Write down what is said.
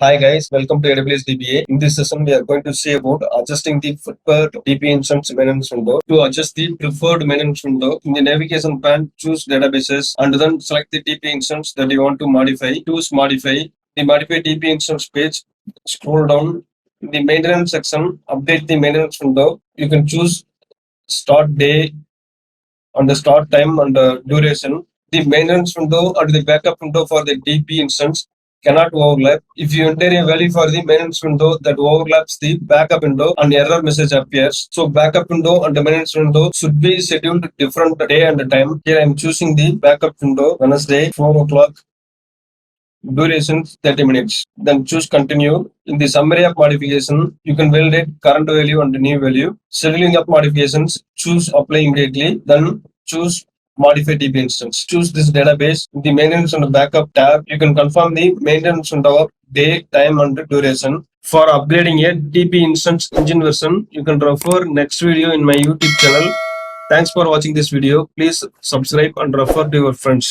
Hi guys, welcome to AWS DBA. In this session, we are going to see about adjusting the preferred DB instance maintenance window. To adjust the preferred maintenance window, in the navigation pane, choose databases and then select the DB instance that you want to modify. Choose modify. The modify DB instance page, scroll down. In the maintenance section, update the maintenance window. You can choose start day and the start time and the duration. The maintenance window and the backup window for the DB instance cannot overlap. If you enter a value for the maintenance window that overlaps the backup window, an error message appears. So backup window and the maintenance window should be scheduled different day and time. Here I am choosing the backup window Wednesday 4 o'clock. Duration 30 minutes. Then choose continue. In the summary of modification, you can validate current value and new value. Scheduling of modifications, choose apply immediately. Then choose modify DB instance. Choose this database. In the maintenance and backup tab, you can confirm the maintenance window of day, time, and duration. For upgrading a DB instance engine version, you can refer next video in my YouTube channel. Thanks for watching this video. Please subscribe and refer to your friends.